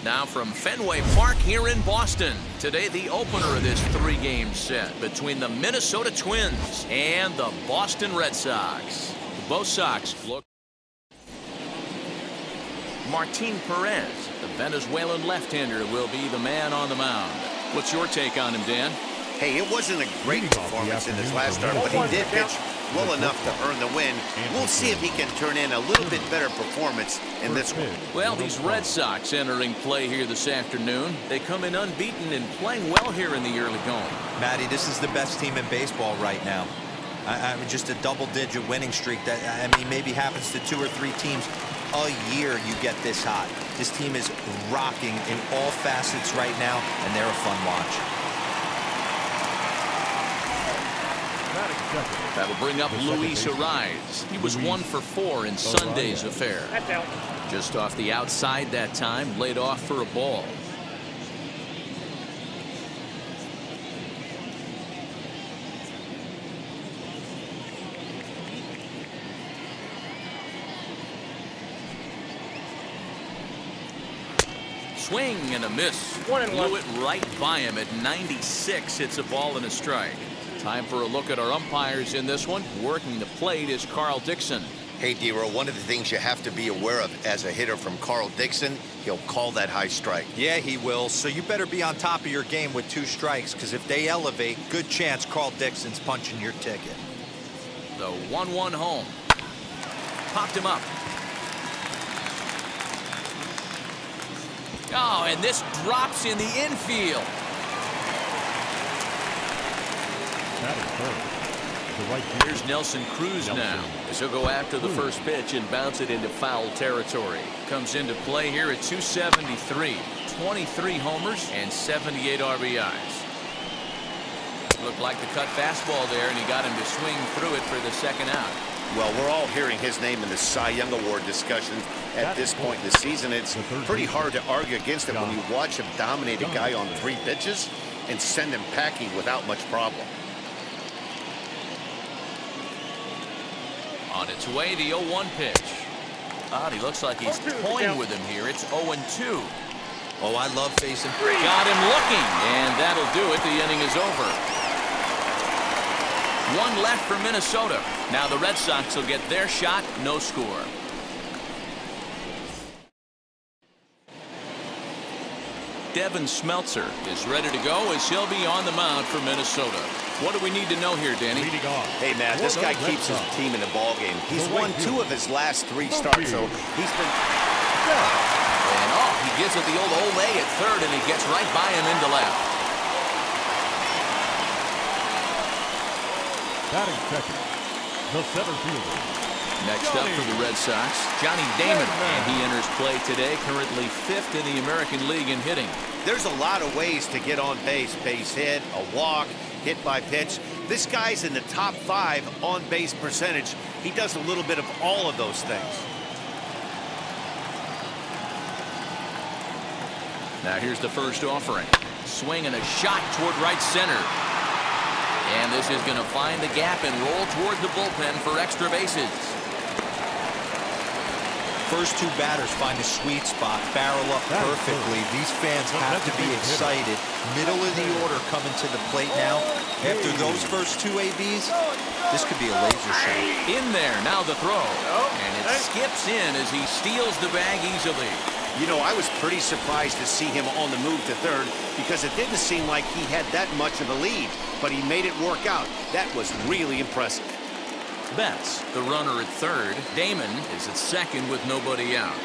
Now from Fenway Park here in Boston. Today the opener of this three-game set between the Minnesota Twins and the Boston Red Sox. Both Sox look. Martin Perez, the Venezuelan left-hander, will be the man on the mound. What's your take on him, Dan? Hey, it wasn't a great performance in his last start, but he did pitch well enough to earn the win. We'll see if he can turn in a little bit better performance in this one. Well, these Red Sox entering play here this afternoon. They come in unbeaten and playing well here in the early going. Matty, this is the best team in baseball right now. I mean, just a double-digit winning streak that, I mean, maybe happens to 2 or 3 teams a year you get this hot. This team is rocking in all facets right now, and they're a fun watch. That'll bring up Luis Ariz. He was 1 for 4 in Sunday's affair. Just off the outside that time, laid off for a ball. Swing and a miss. Blew it right by him at 96. It's a ball and a strike. Time for a look at our umpires in this one. Working the plate is Carl Dixon. Hey, D-Row, one of the things you have to be aware of as a hitter from Carl Dixon, he'll call that high strike. Yeah, he will. So you better be on top of your game with 2 strikes, because if they elevate, good chance Carl Dixon's punching your ticket. The 1-1 home. Popped him up. Oh, and this drops in the infield. Here's Nelson Cruz now, as he'll go after the first pitch and bounce it into foul territory. Comes into play here at 273. 23 homers and 78 RBIs. Looked like the cut fastball there, and he got him to swing through it for the second out. Well, we're all hearing his name in the Cy Young Award discussion at this point in the season. It's pretty hard to argue against it when you watch him dominate a guy on 3 pitches and send him packing without much problem. On its way, the 0-1 pitch. He looks like he's toying with him here. It's 0-2. Oh, I love facing. Got him looking, and that'll do it. The inning is over. 1 left for Minnesota. Now the Red Sox will get their shot. No score. Devin Smeltzer is ready to go as he'll be on the mound for Minnesota. What do we need to know here, Danny? Hey, man, this guy keeps his team in the ball game. He's won 2 of his last 3 starts, so he's been. And he gives it the old Ole at third, and he gets right by him into left. Batting second, the center fielder. Next up for the Red Sox, Johnny Damon, and he enters play today, currently 5th in the American League in hitting. There's a lot of ways to get on base. Base hit, a walk, hit by pitch. This guy's in the top 5 on base percentage. He does a little bit of all of those things. Now here's the first offering. Swing and a shot toward right center. And this is going to find the gap and roll toward the bullpen for extra bases. First 2 batters find a sweet spot, barrel up perfectly. These fans have to be excited. Middle of the order coming to the plate now. After those first 2 ABs, this could be a laser shot. In there, now the throw. And it skips in as he steals the bag easily. You know, I was pretty surprised to see him on the move to third because it didn't seem like he had that much of a lead, but he made it work out. That was really impressive. Betts, the runner at third. Damon is at second with nobody out.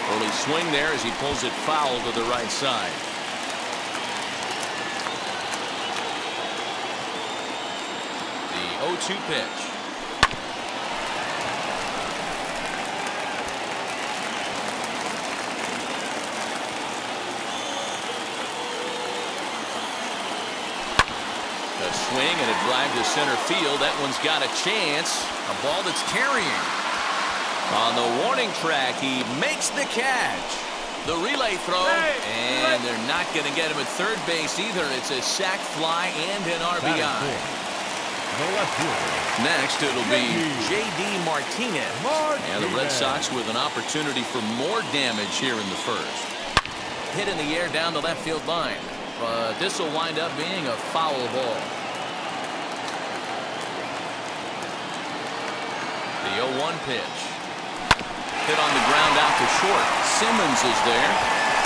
Early swing there as he pulls it foul to the right side. The 0-2 pitch. A swing and a drive to center field. That one's got a chance. A ball that's carrying. On the warning track, he makes the catch. The relay throw, and they're not going to get him at third base either. It's a sac fly and an RBI. the left fielder. Next, it'll be J.D. Martinez. And the Red Sox with an opportunity for more damage here in the first. Hit in the air down the left field line. But this will wind up being a foul ball. The 0-1 pitch. Hit on the ground out to short. Simmons is there.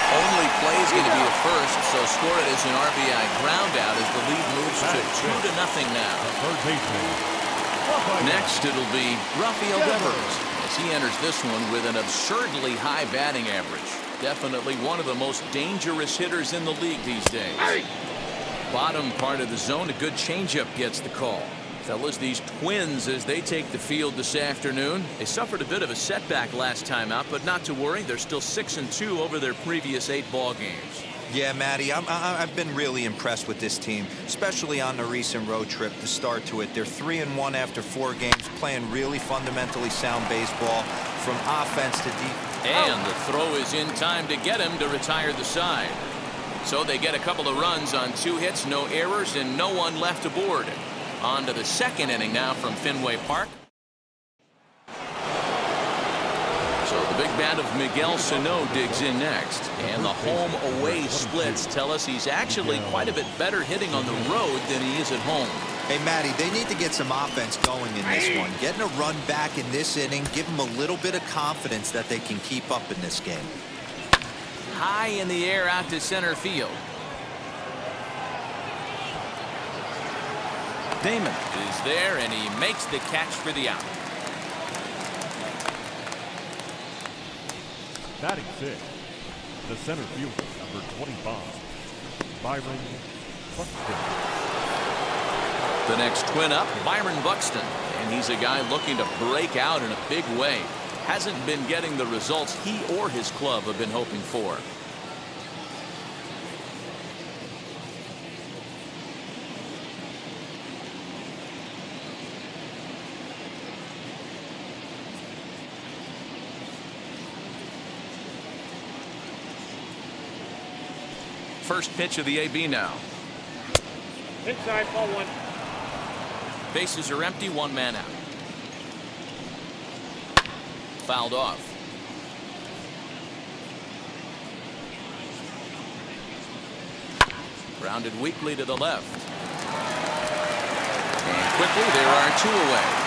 Only play is going to be the first, so score it as an RBI ground out as the lead moves to 2-0 now. Next, it'll be Rafael Devers as he enters this one with an absurdly high batting average. Definitely one of the most dangerous hitters in the league these days. Bottom part of the zone, a good changeup gets the call. Fellas, these Twins, as they take the field this afternoon, they suffered a bit of a setback last time out, but not to worry. They're still 6-2 over their previous 8 ball games. Yeah, Matty, I've been really impressed with this team, especially on the recent road trip, the start to it. They're 3-1 after 4 games, playing really fundamentally sound baseball from offense to defense. And the throw is in time to get him to retire the side. So they get a couple of runs on 2 hits, no errors, and no one left aboard. On to the second inning now from Fenway Park. So the big bat of Miguel Sano digs in next. And the home-away splits tell us he's actually quite a bit better hitting on the road than he is at home. Hey, Matty, they need to get some offense going in this one. Getting a run back in this inning, give them a little bit of confidence that they can keep up in this game. High in the air out to center field. Damon is there, and he makes the catch for the out. Batting 6, the center fielder, number 25, Byron Buxton. The next Twin up, Byron Buxton, and he's a guy looking to break out in a big way. Hasn't been getting the results he or his club have been hoping for. First pitch of the AB now. Inside, ball 1. Bases are empty, 1 man out. Fouled off. Grounded weakly to the left. And quickly there are 2 away.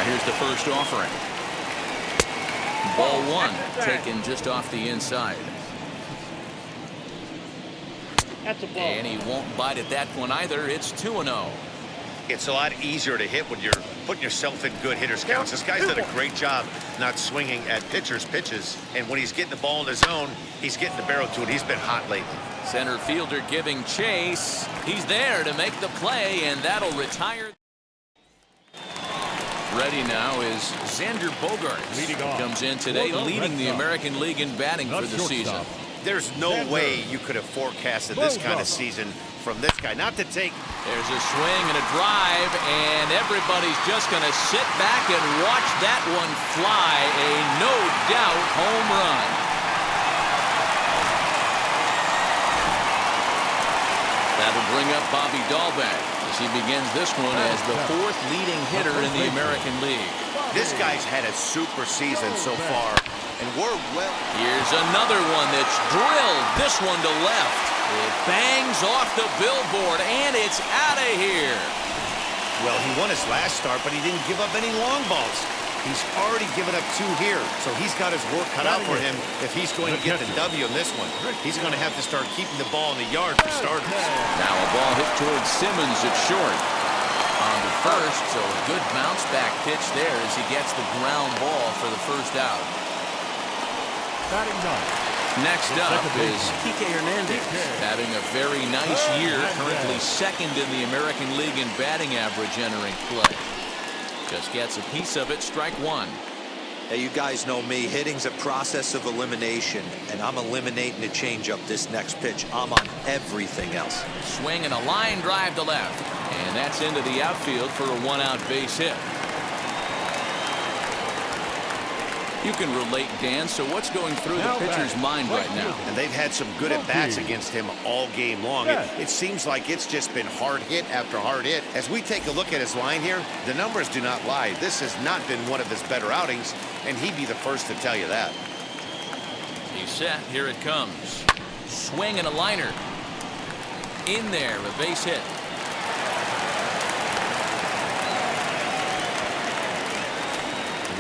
Here's the first offering. Ball 1 taken just off the inside. That's a ball. And he won't bite at that one either. It's 2-0. It's a lot easier to hit when you're putting yourself in good hitters counts. This guy's done a great job not swinging at pitchers' pitches. And when he's getting the ball in his zone, he's getting the barrel to it. He's been hot lately. Center fielder giving chase. He's there to make the play, and that'll retire. Ready now is Xander Bogaerts. Comes in today leading the American League in batting for the season. There's no way you could have forecasted this kind of season from this guy. Not to take. There's a swing and a drive, and everybody's just going to sit back and watch that one fly. A no-doubt home run. That'll bring up Bobby Dahlbeck as he begins this one as the 4th leading hitter in the American League. This guy's had a super season so far, and we're well. Here's another one that's drilled. This one to left. It bangs off the billboard, and it's out of here. Well, he won his last start, but he didn't give up any long balls. He's already given up 2 here, so he's got his work cut out for him if he's going to get the W in this one. He's going to have to start keeping the ball in the yard for starters. Now a ball hit towards Simmons at short. On the first, so a good bounce back pitch there as he gets the ground ball for the first out. Batting 9. Next up is Kike Hernandez, having a very nice year, currently 2nd in the American League in batting average entering play. Just gets a piece of it, strike 1. Hey, you guys know me. Hitting's a process of elimination, and I'm eliminating a changeup this next pitch. I'm on everything else. Swing and a line drive to left. And And that's into the outfield for a one-out base hit. You can relate, Dan. So what's going through the pitcher's mind right now? And they've had some good at-bats against him all game long. It seems like it's just been hard hit after hard hit. As we take a look at his line here, the numbers do not lie. This has not been one of his better outings, and he'd be the first to tell you that. He's set. Here it comes. Swing and a liner. In there, a base hit.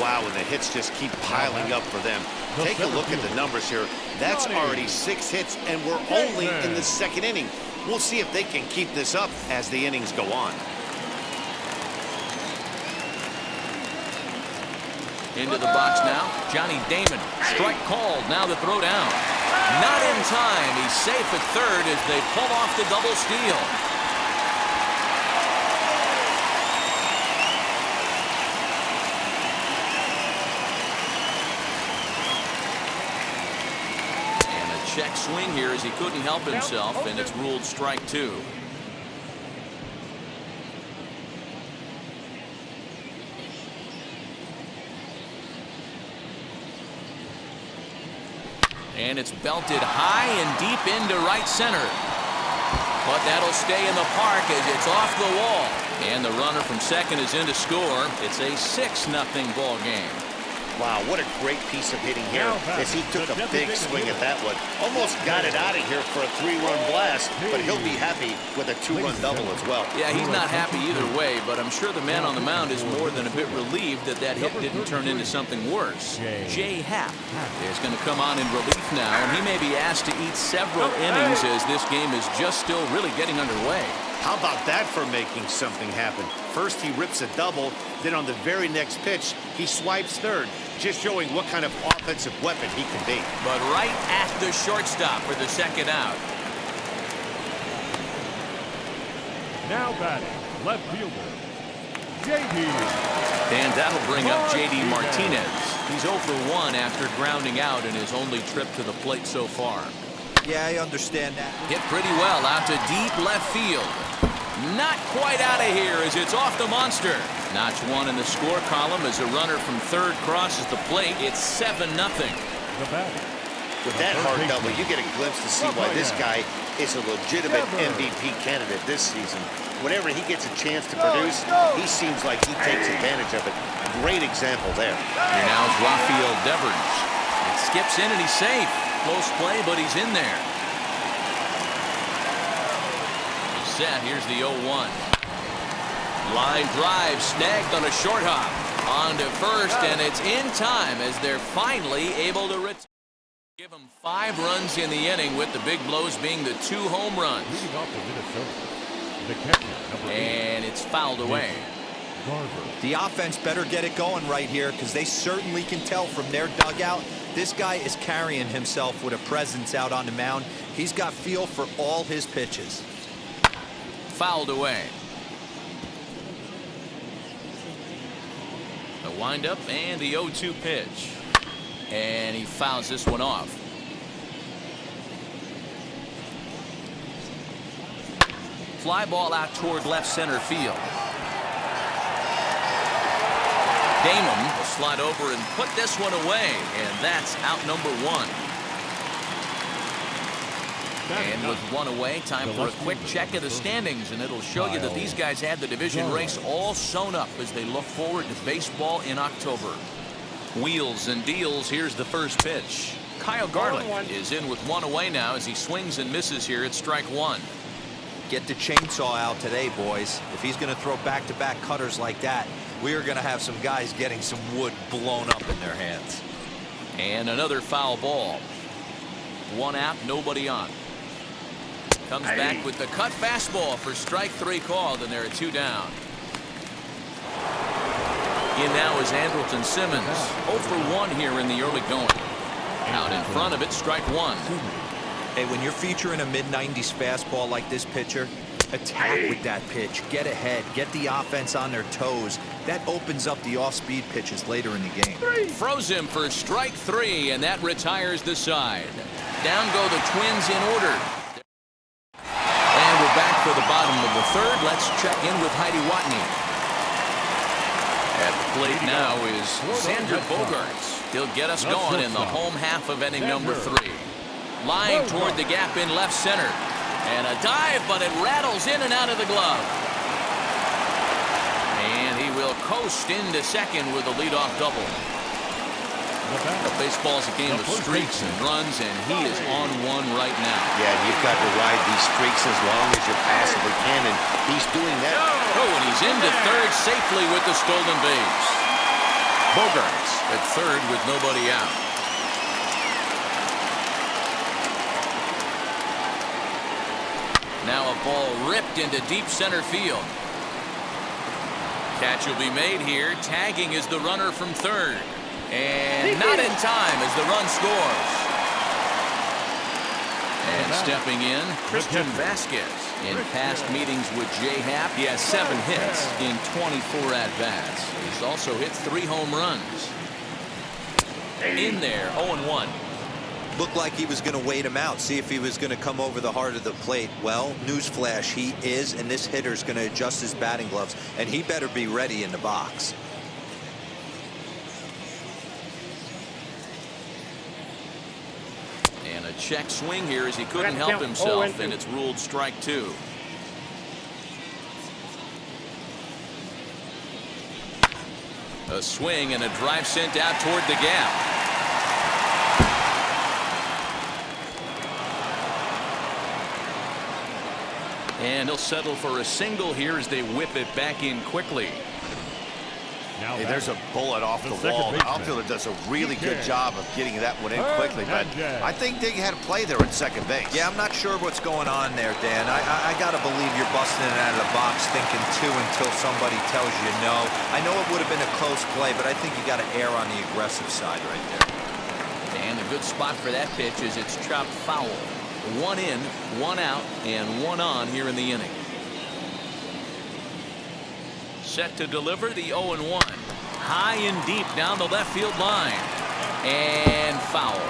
Wow, and the hits just keep piling up for them. Take a look at the numbers here. That's already 6 hits, and we're only in the second inning. We'll see if they can keep this up as the innings go on. Into the box now, Johnny Damon. Strike called, now the throw down. Not in time, he's safe at third as they pull off the double steal. And a check swing here as he couldn't help himself, and it's ruled strike 2. And it's belted high and deep into right center. But that'll stay in the park as it's off the wall. And the runner from second is in to score. It's a 6-0 ball game. Wow, what a great piece of hitting here as he took a big swing at that one. Almost got it out of here for a 3-run blast, but he'll be happy with a 2-run double as well. Yeah, he's not happy either way, but I'm sure the man on the mound is more than a bit relieved that that hit didn't turn into something worse. Jay Happ is going to come on in relief now, and he may be asked to eat several innings as this game is just still really getting underway. How about that for making something happen? First he rips a double, then on the very next pitch, he swipes third, just showing what kind of offensive weapon he can be. But right at the shortstop for the second out. Now batting, left fielder, J.D. And that'll bring up J.D. Martinez. He's 0 for 1 after grounding out in his only trip to the plate so far. Yeah, I understand that. Hit pretty well out to deep left field. Not quite out of here as it's off the monster. Notch 1 in the score column as a runner from third crosses the plate. It's 7-0. With that hard double, you get a glimpse to see why this guy is a legitimate MVP candidate this season. Whenever he gets a chance to produce, he seems like he takes advantage of it. Great example there. Here now is Rafael Devers. It skips in and he's safe. Close play, but he's in there. He's set. Here's the 0-1. Line drive snagged on a short hop. On to first, and it's in time as they're finally able to return. Give them 5 runs in the inning, with the big blows being the 2 home runs. And it's fouled away. The offense better get it going right here, because they certainly can tell from their dugout this guy is carrying himself with a presence out on the mound. He's got feel for all his pitches. Fouled away. The windup and the 0-2 pitch. And he fouls this one off. Fly ball out toward left center field. Damon will slide over and put this one away, and that's out number 1. And with 1 away, time for a quick check of the standings, and it'll show you that these guys had the division race all sewn up as they look forward to baseball in October. Wheels and deals. Here's the first pitch. Kyle Garland is in with 1 away now as he swings and misses here at strike 1. Get the chainsaw out today, boys. If he's going to throw back-to-back cutters like that, we are going to have some guys getting some wood blown up in their hands. And another foul ball. 1 out, nobody on. Comes back with the cut fastball for strike 3 called, and there are 2 down. In now is Andrelton Simmons. 0 for 1 here in the early going. Out in front of it, strike 1. Hey, when you're featuring a mid-90s fastball like this pitcher, attack with that pitch. Get ahead. Get the offense on their toes. That opens up the off-speed pitches later in the game. Froze him for strike 3, and that retires the side. Down go the Twins in order. And we're back for the bottom bottom of the third. Let's check in with Heidi Watney. At the plate now is Xander Bogaerts. He'll get us going in the home half of inning number 3. Lying toward the gap in left center. And a dive, but it rattles in and out of the glove. And he will coast into second with a leadoff double. Baseball's a game of streaks and runs, and he is on one right now. Yeah, you've got to ride these streaks as long as you possibly can, and he's doing that. Oh, and he's into third safely with the stolen base. Bogaerts at third with nobody out. Now a ball ripped into deep center field. Catch will be made here. Tagging is the runner from third. And not in time as the run scores. And stepping in, Christian Vasquez. In past meetings with Jay Happ, he has 7 hits in 24 at-bats. He's also hit 3 home runs. In there, 0-1. Looked like he was going to wait him out, see if he was going to come over the heart of the plate. Well, newsflash, he is, and this hitter's going to adjust his batting gloves, and he better be ready in the box. And a check swing here as he couldn't help himself, and it's ruled strike 2. A swing and a drive sent out toward the gap. And he'll settle for a single here as they whip it back in quickly. Hey, there's a bullet off the wall. The outfielder does a really good job of getting that one in quickly, but I think they had a play there at second base. Yeah, I'm not sure what's going on there, Dan. I got to believe you're busting it out of the box thinking 2 until somebody tells you no. I know it would have been a close play, but I think you got to err on the aggressive side right there. And a good spot for that pitch is it's chopped foul. 1 in, 1 out, and 1 on here in the inning. Set to deliver the 0-1. High and deep down the left field line. And foul.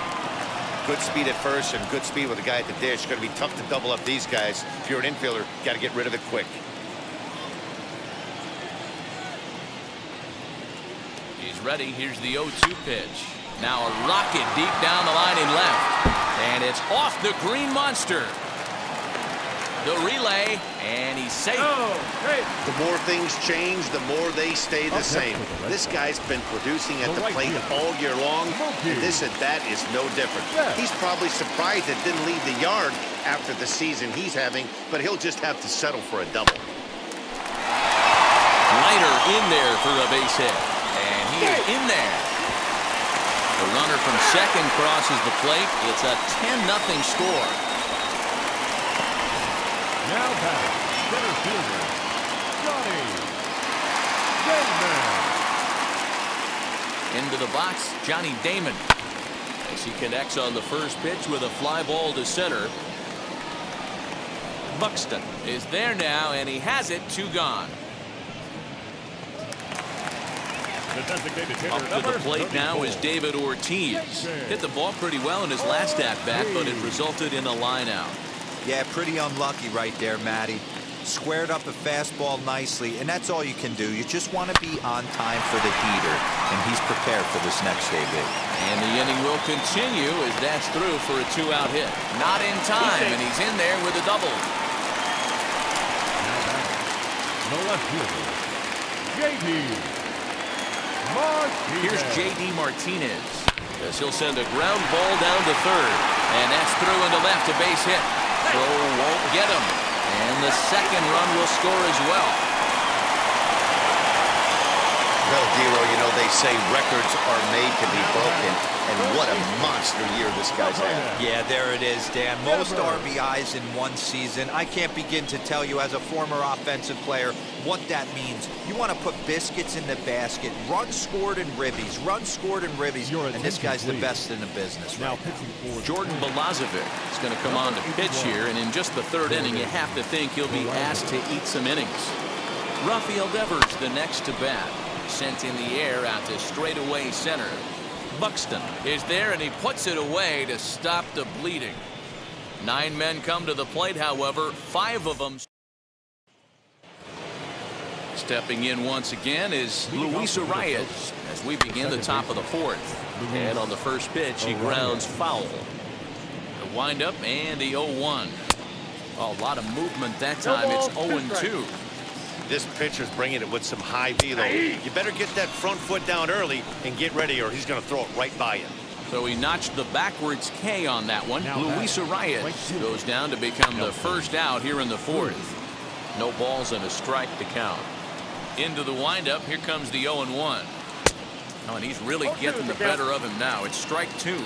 Good speed at first and good speed with the guy at the dish. It's going to be tough to double up these guys. If you're an infielder, got to get rid of it quick. He's ready. Here's the 0-2 pitch. Now a rocket deep down the line in left. And it's off the green monster. The relay, and he's safe. The more things change, the more they stay the same. This guy's been producing at the plate all year long, and this at-bat is no different. He's probably surprised it didn't leave the yard after the season he's having, but he'll just have to settle for a double. Leiter in there for a base hit, and he is in there. The runner from second crosses the plate. It's a 10-0 score. Now batting, center fielder, Johnny Damon. Into the box, Johnny Damon. As he connects on the first pitch with a fly ball to center. Buxton is there now, and he has it. 2 gone. Up to the plate now is David Ortiz. Hit the ball pretty well in his last at-bat, but it resulted in a line out. Yeah, pretty unlucky right there, Matty. Squared up a fastball nicely, and that's all you can do. You just want to be on time for the heater, and he's prepared for this next AB. And the inning will continue as that's through for a 2-out hit. Not in time, and he's in there with a double. The left fielder, J.D. Martinez. Here's J.D. Martinez as he'll send a ground ball down to third, and that's through into left, a base hit. Throw won't get him, and the second run will score as well. Well, Dero, you know, they say records are made to be broken, and what a monster year this guy's had. Yeah, there it is, Dan. Most RBIs in one season. I can't begin to tell you as a former offensive player what that means. You want to put biscuits in the basket. Runs scored in ribbies. Runs scored in ribbies. And this guy's the best in the business right now. Jordan Balazovic is going to come on to pitch here, and in just the third inning, you have to think he'll be asked to eat some innings. Rafael Devers the next to bat. Sent in the air out to straightaway center. Buxton is there, and he puts it away to stop the bleeding. 9 men come to the plate, however, 5 of them Stepping in once again is Luis Arias as we begin the top of the fourth. And on the first pitch, he grounds foul. The windup and the 0-1. A lot of movement that time. It's 0-2. This pitcher's bringing it with some high velo. You better get that front foot down early and get ready, or he's going to throw it right by you. So he notched the backwards K on that one. Luis Arias goes down to become the first out here in the fourth. No balls and a strike to count. Into the windup. Here comes the 0-1. Oh, and he's really getting the better of him now. It's strike two.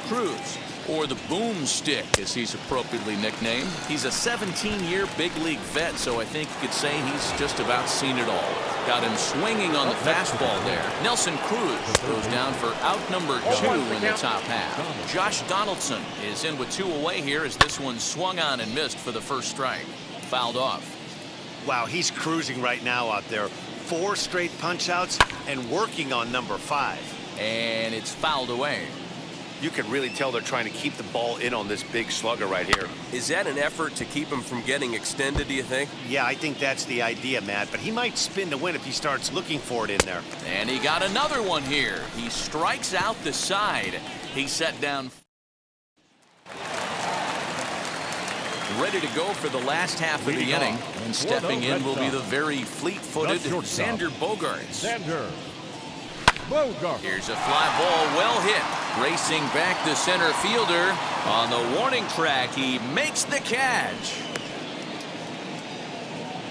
Cruz, or the boomstick as he's appropriately nicknamed. He's a 17-year big league vet, so I think you could say he's just about seen it all. Got him swinging on the fastball there. Nelson Cruz goes down for out number 2 in the top half. Josh Donaldson is in with 2 away here as this one swung on and missed for the first strike. Fouled off. Wow, he's cruising right now out there. 4 straight punch outs and working on number 5. And it's fouled away. You can really tell they're trying to keep the ball in on this big slugger right here. Is that an effort to keep him from getting extended, do you think? Yeah, I think that's the idea, Matt, but he might spin to win if he starts looking for it in there. And he got another one here. He strikes out the side. He set down. Ready to go for the last half of the inning. And stepping in will be the very fleet-footed Xander Bogaerts. Here's a fly ball, well hit. Racing back the center fielder. On the warning track, he makes the catch.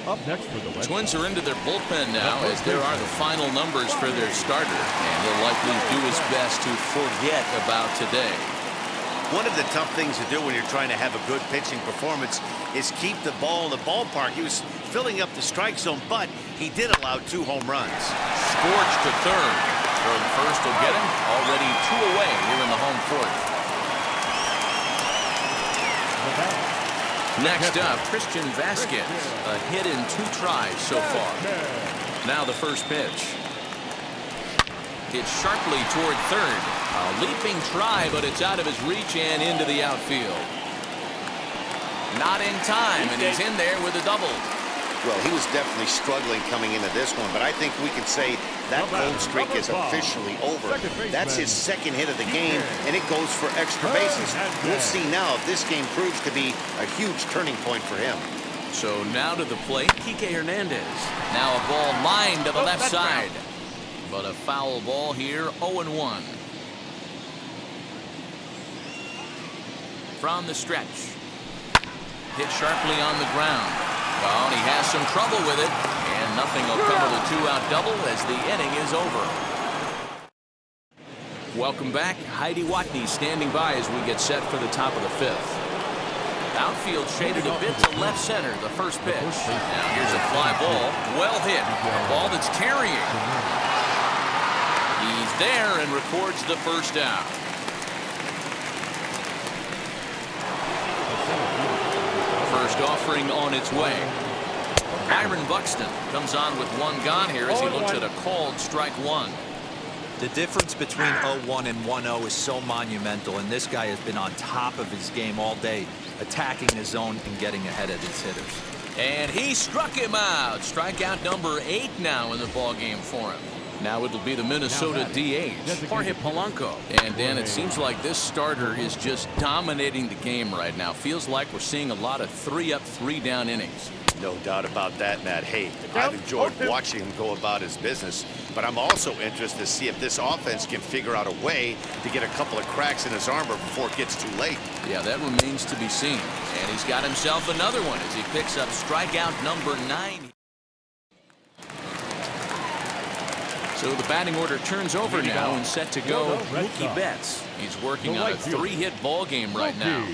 Up next for the Red Twins are into their bullpen now as there are the final numbers for their starter. And he'll likely do his best to forget about today. One of the tough things to do when you're trying to have a good pitching performance is keep the ball in the ballpark. He was filling up the strike zone, but he did allow 2 home runs. Scorched to third. Throw to first will get him. Already 2 away here in the home fourth. Next up, Christian Vasquez. A hit in 2 tries so far. Now the first pitch. Hit sharply toward third. A leaping try, but it's out of his reach and into the outfield. Not in time, and he's in there with a double. Well, he was definitely struggling coming into this one, but I think we can say that cold streak is officially over. That's his second hit of the game, and it goes for extra bases. We'll see now if this game proves to be a huge turning point for him. So now to the plate, Kike Hernandez. Now a ball lined to the left side. But a foul ball here, 0-1. From the stretch. Hit sharply on the ground. Oh, and he has some trouble with it. And nothing will come of the 2-out double as the inning is over. Welcome back. Heidi Watney standing by as we get set for the top of the 5th. Outfield shaded a bit to left center, the first pitch. Now here's a fly ball. Well hit. A ball that's carrying. He's there and records the first out. First offering on its way. Byron Buxton comes on with 1 gone here as he looks at a called strike 1. The difference between 0-1 and 1-0 is so monumental, and this guy has been on top of his game all day, attacking the zone and getting ahead of his hitters. And he struck him out. Strikeout number 8 now in the ballgame for him. Now it'll be the Minnesota DH, Jorge Polanco. And Dan, it seems like this starter is just dominating the game right now. Feels like we're seeing a lot of 3-up, 3-down innings. No doubt about that, Matt. Hey, I've enjoyed watching him go about his business, but I'm also interested to see if this offense can figure out a way to get a couple of cracks in his armor before it gets too late. Yeah, that remains to be seen. And he's got himself another one as he picks up strikeout number 9. So the batting order turns over now and set to go Mookie Betts. He's working on a 3-hit ball game right now.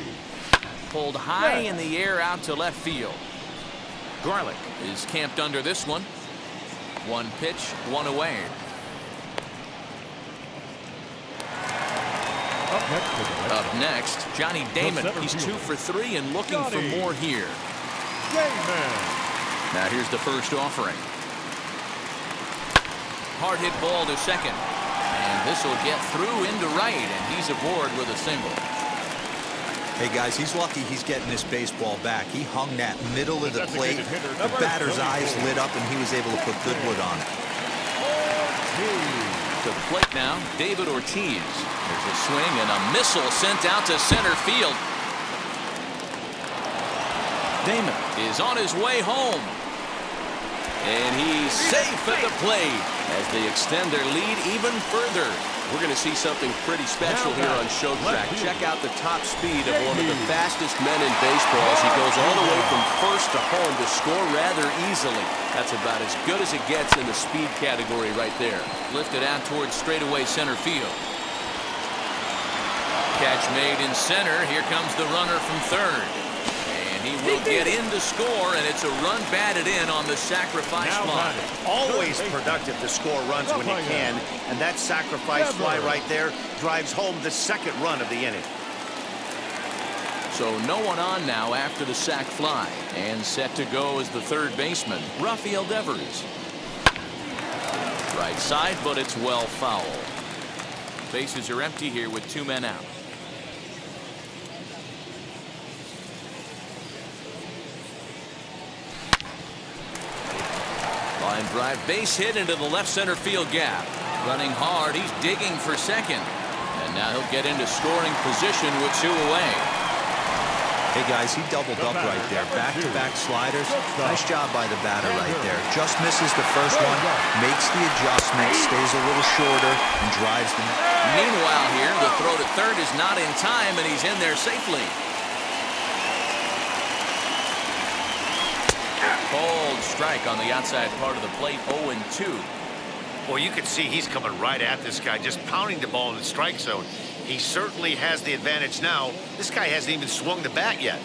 Pulled high in the air out to left field. Garlick is camped under this one. 1 pitch, 1 away. Up next, Johnny Damon. He's 2 for 3 and looking for more here. Now here's the first offering. Hard hit ball to second. And this will get through into right, and he's aboard with a single. Hey, guys, he's lucky he's getting this baseball back. He hung that middle of the plate. The batter's eyes lit up, and he was able to put good wood on it. To the plate now, David Ortiz. There's a swing and a missile sent out to center field. Damon is on his way home. And he's safe at the plate as they extend their lead even further. We're going to see something pretty special here on Show Track. Check out the top speed of one of the fastest men in baseball as he goes all the way from first to home to score rather easily. That's about as good as it gets in the speed category right there. Lifted out towards straightaway center field. Catch made in center. Here comes the runner from third. And he will get in to score, and it's a run batted in on the sacrifice fly. Always productive to score runs when you can, and that sacrifice fly right there drives home the second run of the inning. So no one on now after the sac fly, and set to go is the third baseman, Rafael Devers. Right side, but it's well foul. Bases are empty here with 2 men out. Line drive, base hit into the left center field gap. Running hard, he's digging for second. And now he'll get into scoring position with 2 away. Hey, guys, he doubled up right there. Back-to-back sliders. Nice job by the batter right there. Just misses the first one, makes the adjustment, stays a little shorter, and drives the net. Meanwhile here, the throw to third is not in time, and he's in there safely. Cold strike on the outside part of the plate, 0-2. Well, you can see he's coming right at this guy, just pounding the ball in the strike zone. He certainly has the advantage now. This guy hasn't even swung the bat yet.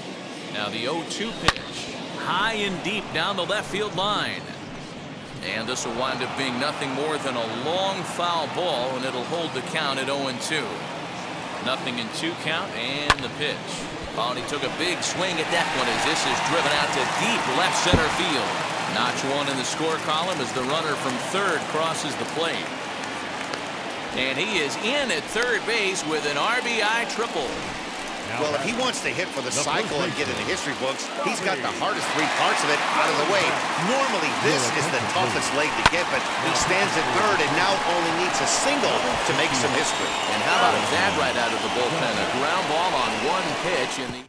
Now the 0-2 pitch. High and deep down the left field line. And this will wind up being nothing more than a long foul ball, and it'll hold the count at 0-2. Nothing in 2 count, and the pitch. Oh, and he took a big swing at that one as this is driven out to deep left center field. Notch 1 in the score column as the runner from third crosses the plate. And he is in at third base with an RBI triple. Well, if he wants to hit for the cycle and get in the history books, he's got the hardest 3 parts of it out of the way. Normally, this is the toughest leg to get, but he stands at third and now only needs a single to make some history. And how about that right out of the bullpen? A ground ball on 1 pitch in the...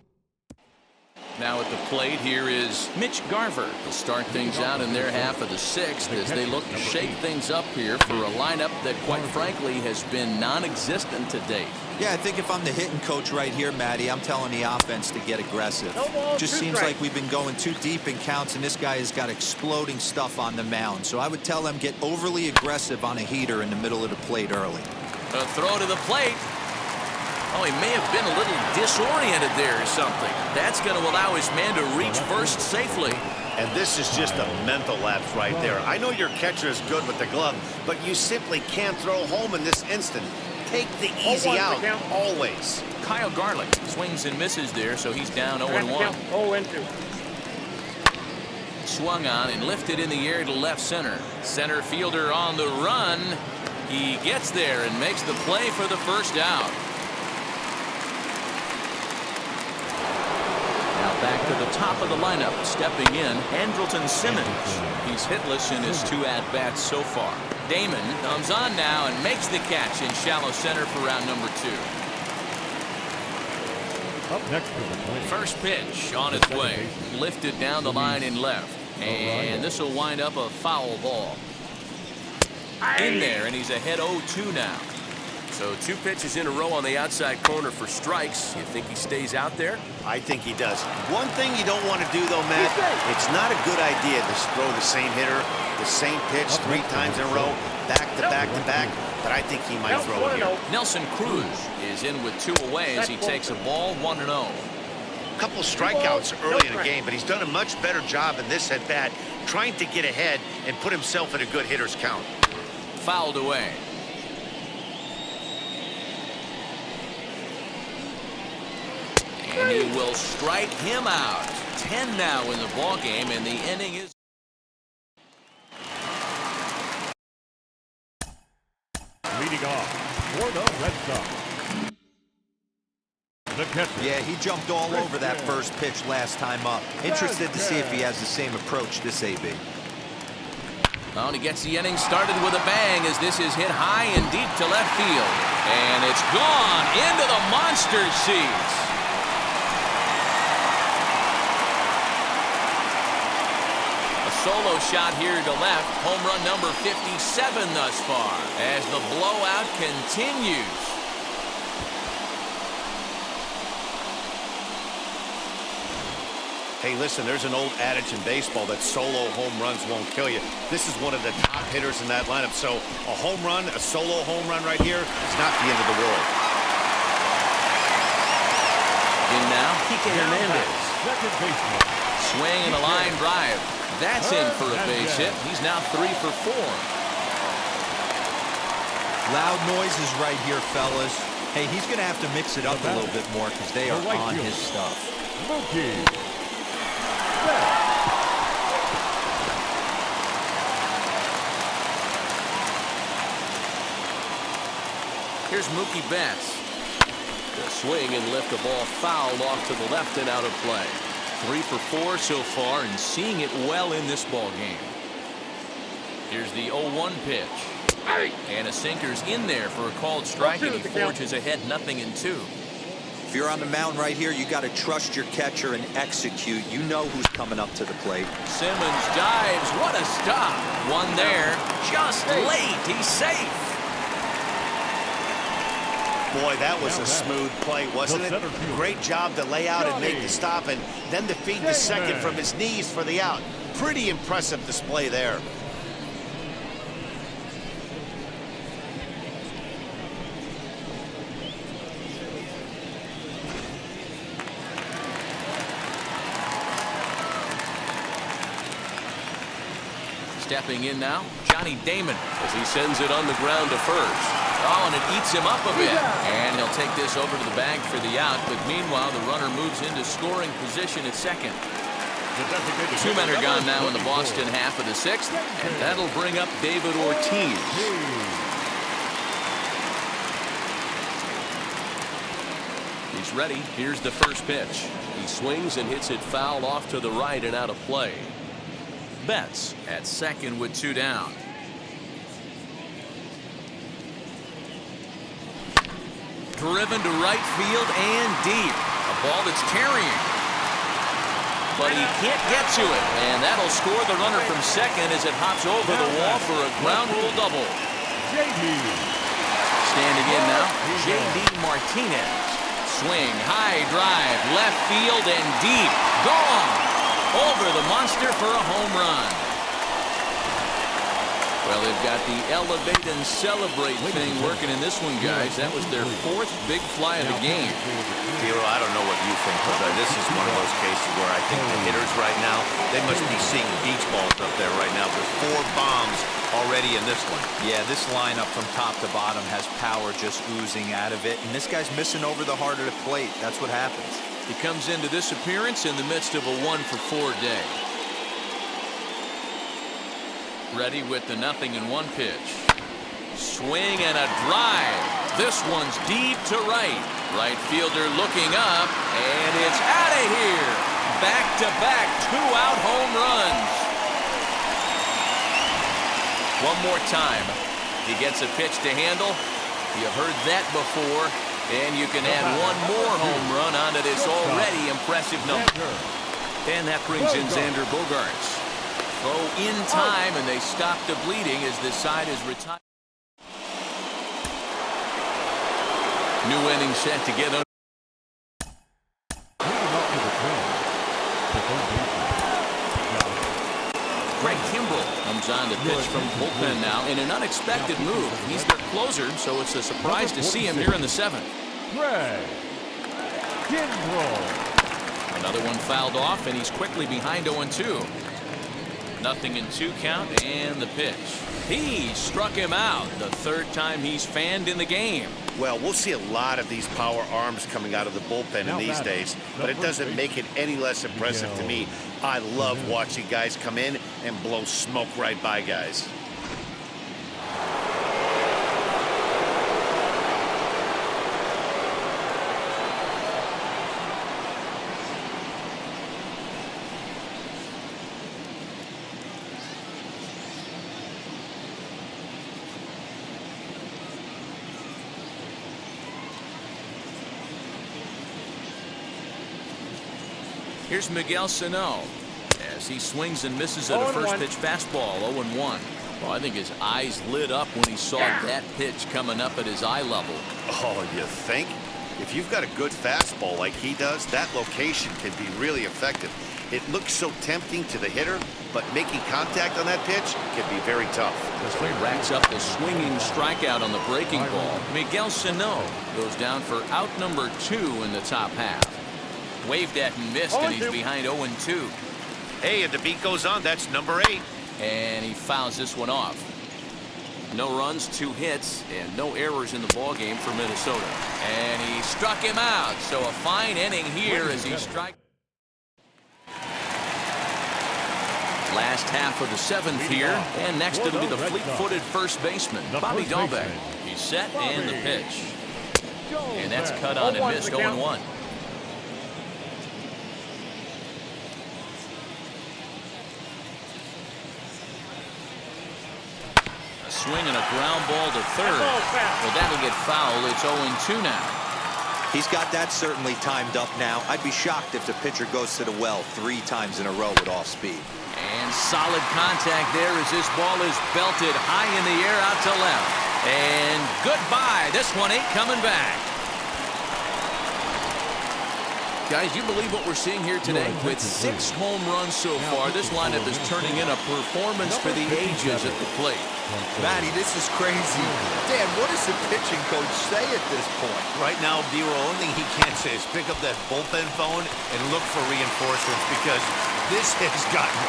Now at the plate here is Mitch Garver. They'll start things out in their half of the 6th as they look to shake things up here for a lineup that, quite frankly, has been non-existent to date. Yeah, I think if I'm the hitting coach right here, Matty, I'm telling the offense to get aggressive. Just seems like we've been going too deep in counts, and this guy has got exploding stuff on the mound. So I would tell them get overly aggressive on a heater in the middle of the plate early. A throw to the plate. Oh, he may have been a little disoriented there or something. That's going to allow his man to reach first safely. And this is just a mental lapse right there. I know your catcher is good with the glove, but you simply can't throw home in this instant. Take the easy out, always. Kyle Garlick swings and misses there, so he's down 0-1. 0-2. Swung on and lifted in the air to left center. Center fielder on the run. He gets there and makes the play for the first out. Back to the top of the lineup, stepping in, Andrelton Simmons. He's hitless in his 2 at-bats so far. Damon comes on now and makes the catch in shallow center for round number 2. Up next to the plate. First pitch on its way. Lifted down the line in left. And this will wind up a foul ball. In there, and he's ahead 0-2 now. So 2 pitches in a row on the outside corner for strikes. You think he stays out there? I think he does. One thing you don't want to do, though, Matt, it's not a good idea to throw the same hitter, the same pitch 3 times in a row, back to back to back, but I think he might throw it here. Nelson Cruz is in with 2 away as he takes a ball 1-0. A couple strikeouts early in the game, but he's done a much better job in this at-bat, trying to get ahead and put himself in a good hitter's count. Fouled away. And he will strike him out. 10 now in the ball game, and the inning is... Leading off for the Red Sox. The catcher. Yeah, he jumped all over that first pitch last time up. Interested to see if he has the same approach this AB. Well, he gets the inning started with a bang as this is hit high and deep to left field. And it's gone into the monster seats. A solo shot here to left. Home run number 57 thus far as the blowout continues. Hey, listen, there's an old adage in baseball that solo home runs won't kill you. This is one of the top hitters in that lineup. So a home run, a solo home run right here is not the end of the world. In now, Kike Hernandez. Second baseman. Swing and a line drive. That's in for a base hit. He's now 3 for 4. Loud noises right here, fellas. Hey, he's going to have to mix it up a little bit more because they are on his stuff. Mookie. Here's Mookie Betts. The swing and lift the ball foul off to the left and out of play. 3 for 4 so far and seeing it well in this ball game. Here's the 0-1 pitch. And a sinker's in there for a called strike, and he forges ahead 0-2. If you're on the mound right here, you got to trust your catcher and execute. You know who's coming up to the plate. Simmons dives. What a stop. One there. Just late. He's safe. Boy, that was a smooth play, wasn't it? Great job to lay out and make the stop, and then to feed the second from his knees for the out. Pretty impressive display there. Stepping in now, Johnny Damon as he sends it on the ground to first. Oh, and it eats him up a bit. And he'll take this over to the bag for the out. But meanwhile, the runner moves into scoring position at second. 2 men are gone now in the Boston half of the 6th. And that'll bring up David Ortiz. He's ready. Here's the first pitch. He swings and hits it foul off to the right and out of play. Betts at second with 2 down. Driven to right field and deep. A ball that's carrying. But he can't get to it. And that'll score the runner from second as it hops over the wall for a ground rule double. Standing in now, J.D. Martinez. Swing, high drive, left field and deep. Gone. Over the monster for a home run. Well, they've got the elevate and celebrate thing working in this one, guys. That was their 4th big fly of the game. Hero, I don't know what you think, but this is one of those cases where I think the hitters right now, they must be seeing beach balls up there right now. There's 4 bombs already in this one. Yeah, this lineup from top to bottom has power just oozing out of it. And this guy's missing over the heart of the plate. That's what happens. He comes into this appearance in the midst of a 1 for 4 day. Ready with the 0-1 pitch. Swing and a drive. This one's deep to right. Right fielder looking up, and it's out of here. Back-to-back 2-out home runs. One more time. He gets a pitch to handle. You've heard that before. And you can add 1 more home run onto this already impressive number. And that brings in Xander Bogaerts. Throw in time, and they stop the bleeding as this side is retired. New inning set to get under. Greg Kimbrell comes on to pitch from the bullpen now in an unexpected move. He's their closer, so it's a surprise to see him here in the 7th. Greg Kimbrell. Another one fouled off, and he's quickly behind 0-2. 0-2 count, and the pitch. He struck him out, the 3rd time he's fanned in the game. Well, we'll see a lot of these power arms coming out of the bullpen in these days, but it doesn't make it any less impressive to me. I love watching guys come in and blow smoke right by guys. Here's Miguel Sano as he swings and misses at a first pitch fastball. 0-1. Well, I think his eyes lit up when he saw that pitch coming up at his eye level. Oh, you think? If you've got a good fastball like he does, that location can be really effective. It looks so tempting to the hitter, but making contact on that pitch can be very tough. So he racks up the swinging strikeout on the breaking ball. Miguel Sano goes down for out number 2 in the top half. Waved at and missed, and he's behind 0-2. Hey, and the beat goes on. That's number 8. And he fouls this one off. No runs, 2 hits, and no errors in the ballgame for Minnesota. And he struck him out. So a fine inning here as he strikes. Last half of the 7th here, and next it'll be the fleet-footed first baseman, Bobby Dahlbeck. He's set and the pitch. And that's cut on and missed. 0-1. A swing and a ground ball to third. Well, that'll get fouled. It's 0-2 now. He's got that certainly timed up now. I'd be shocked if the pitcher goes to the well 3 times in a row with off speed. And solid contact there as this ball is belted high in the air out to left. And goodbye. This one ain't coming back. Guys, you believe what we're seeing here today? With 6 home runs so far, this lineup is turning in a performance for the ages at the plate. Matty, this is crazy. Dan, what does the pitching coach say at this point? Right now, D-Roll, only thing he can say is pick up that bullpen phone and look for reinforcements, because this has gotten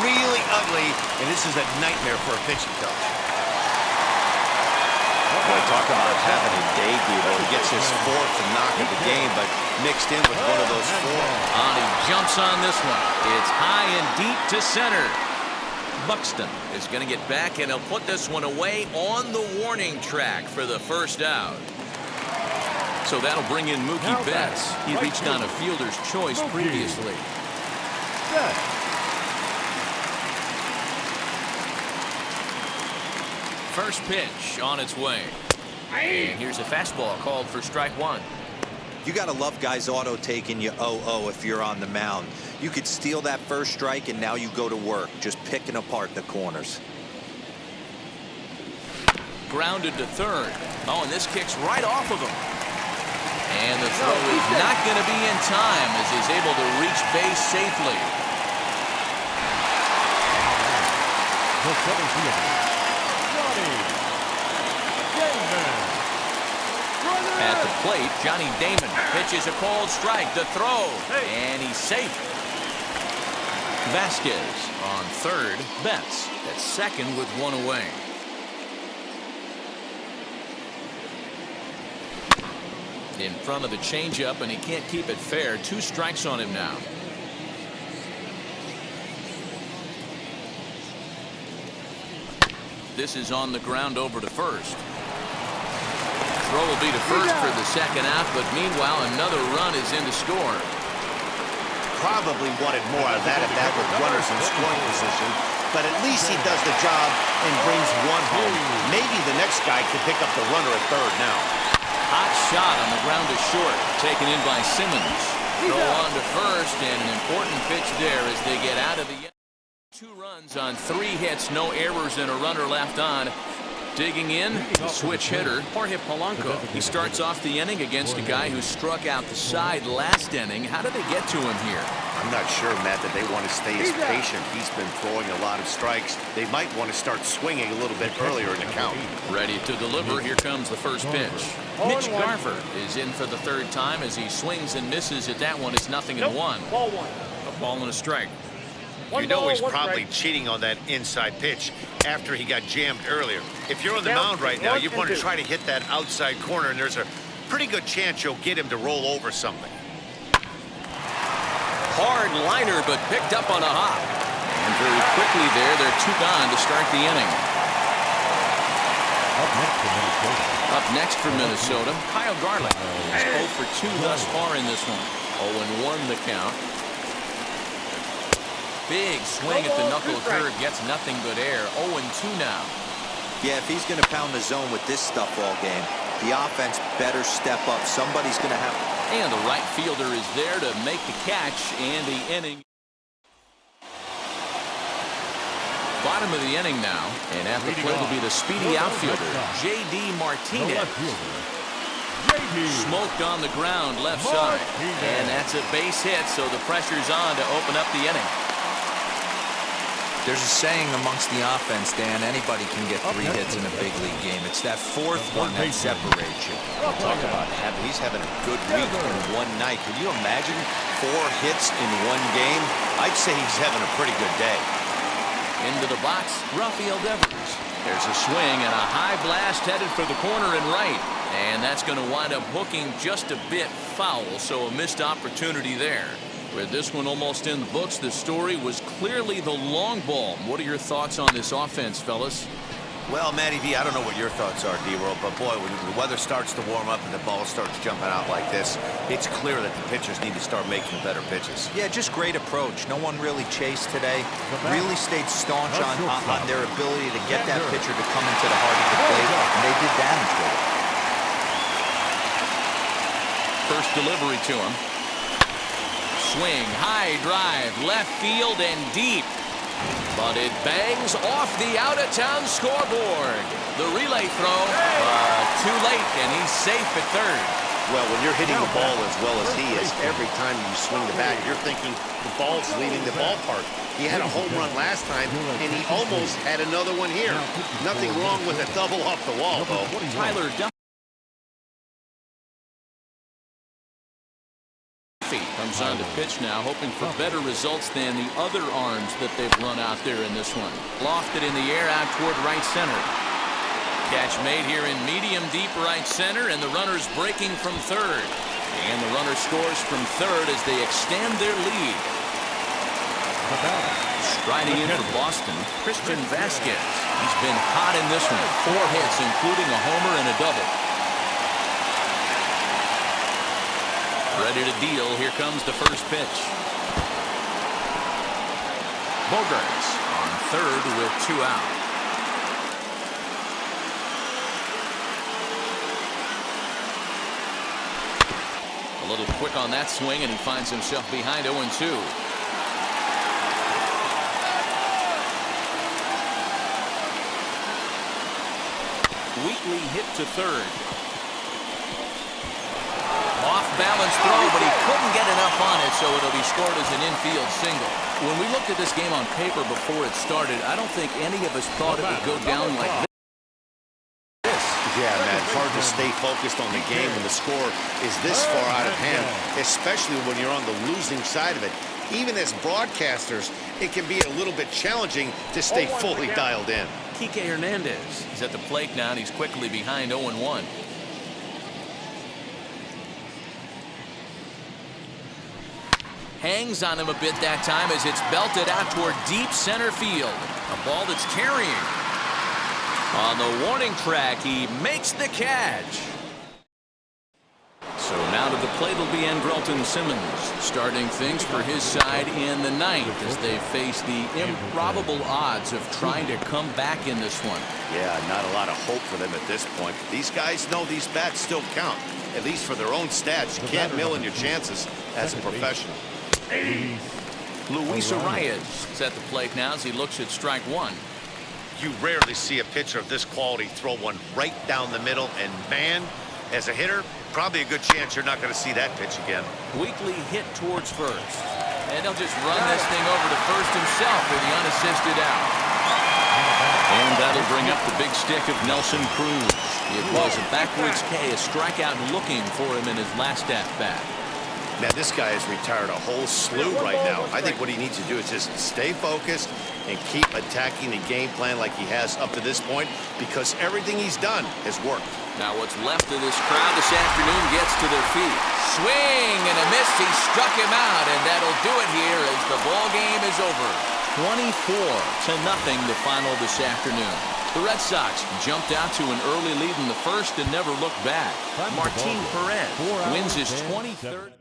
really ugly, and this is a nightmare for a pitching coach. Boy, talk about having a day, Devo. He gets his 4th knock of the game, but mixed in with one of those 4. And he jumps on this one. It's high and deep to center. Buxton is going to get back, and he'll put this one away on the warning track for the first out. So that'll bring in Mookie Betts. He reached on a fielder's choice previously. First pitch on its way. And here's a fastball called for strike 1. You got to love guys auto taking you 0-0 if you're on the mound. You could steal that first strike, and now you go to work, just picking apart the corners. Grounded to third. Oh, and this kicks right off of him. And the throw is not going to be in time as he's able to reach base safely. The center fielder, At the plate, Johnny Damon pitches a called strike. The throw, and he's safe. Vasquez on third. Betts at second with 1 away. In front of the changeup, and he can't keep it fair. 2 strikes on him now. This is on the ground over to first. Throw will be to first for the second out, but meanwhile another run is in to score. Probably wanted more out of that at bat with runners in scoring position, but at least he does the job and brings 1 home. Maybe the next guy could pick up the runner at third now. Hot shot on the ground to short, taken in by Simmons. Throw on to first, and an important pitch there as they get out of the 2 runs on 3 hits, no errors, and a runner left on. Digging in, the switch hitter, Jorge Polanco. He starts off the inning against a guy who struck out the side last inning. How did they get to him here? I'm not sure, Matt, that they want to stay as patient. He's been throwing a lot of strikes. They might want to start swinging a little bit earlier in the count. Ready to deliver. Here comes the first pitch. Mitch Garver is in for the 3rd time as he swings and misses at that one. It's 0-1. Ball 1. A ball and a strike. You know he's probably cheating on that inside pitch after he got jammed earlier. If you're on the mound right now, you want to try to hit that outside corner, and there's a pretty good chance you'll get him to roll over something. Hard liner, but picked up on a hop. And very quickly there, they're 2 gone to start the inning. Up next for Minnesota, Kyle Garland. He's 0 for 2 thus far in this one. 0-1 the count. Big swing at the knuckle curve, gets nothing but air. 0-2 now. Yeah, if he's going to pound the zone with this stuff all game, the offense better step up. Somebody's going to have And the right fielder is there to make the catch, and the inning. Bottom of the inning now, and at the plate will be the speedy outfielder, J.D. Martinez. Smoked on the ground left side, and that's a base hit, so the pressure's on to open up the inning. There's a saying amongst the offense, Dan, anybody can get 3 hits in a big league game. It's that 4th one that separates you. Talk about he's having a good week in one night. Can you imagine 4 hits in one game? I'd say he's having a pretty good day. Into the box, Rafael Devers. There's a swing and a high blast headed for the corner and right. And that's going to wind up hooking just a bit foul, so a missed opportunity there. With this one almost in the books, the story was clearly the long ball. What are your thoughts on this offense, fellas? Well, Matty V, I don't know what your thoughts are, D-Roll, but boy, when the weather starts to warm up and the ball starts jumping out like this, it's clear that the pitchers need to start making better pitches. Yeah, just great approach. No one really chased today. Really stayed staunch on their ability to get that pitcher to come into the heart of the plate, and they did damage with it. First delivery to him. Swing, high drive, left field and deep. But it bangs off the out-of-town scoreboard. The relay throw, too late, and he's safe at third. Well, when you're hitting the ball as well as he is, every time you swing the bat, you're thinking the ball's leaving the ballpark. He had a home run last time, and he almost had another one here. Nothing wrong with a double off the wall, though. Tyler Duffy comes on to pitch now, hoping for better results than the other arms that they've run out there in this one. Lofted in the air out toward right center. Catch made here in medium deep right center, and the runner's breaking from third. And the runner scores from third as they extend their lead. Striding in for Boston, Christian Vasquez. He's been hot in this one. 4 hits, including a homer and a double. Ready to deal. Here comes the first pitch. Bogarts on third with 2 out. A little quick on that swing, and he finds himself behind 0-2. Wheatley hit to third. Off-balance throw, but he couldn't get enough on it, so it'll be scored as an infield single. When we looked at this game on paper before it started, I don't think any of us thought it would go down like this. Yeah, man, hard to stay focused on the game when the score is this far out of hand, especially when you're on the losing side of it. Even as broadcasters, it can be a little bit challenging to stay fully dialed in. Kike Hernandez is at the plate now, and he's quickly behind 0-1. Hangs on him a bit that time as it's belted out toward deep center field. A ball that's carrying. On the warning track, he makes the catch. So now to the plate will be Andrelton Simmons, starting things for his side in the 9th as they face the improbable odds of trying to come back in this one. Yeah, not a lot of hope for them at this point. But these guys know these bats still count, at least for their own stats. You can't mill in your chances as a professional. Luis Arias is at the plate now as he looks at strike 1. You rarely see a pitcher of this quality throw one right down the middle, and man, as a hitter, probably a good chance you're not going to see that pitch again. Wheatley hit towards first, and he'll just run this thing over to first himself with the unassisted out. And that'll bring up the big stick of Nelson Cruz. It was a backwards K, a strikeout looking for him in his last at-bat. Man, this guy has retired a whole slew right now. I think what he needs to do is just stay focused and keep attacking the game plan like he has up to this point, because everything he's done has worked. Now what's left of this crowd this afternoon gets to their feet. Swing and a miss. He struck him out, and that'll do it here as the ball game is over. 24-0 the final this afternoon. The Red Sox jumped out to an early lead in the first and never looked back. Martin Perez wins his 23rd.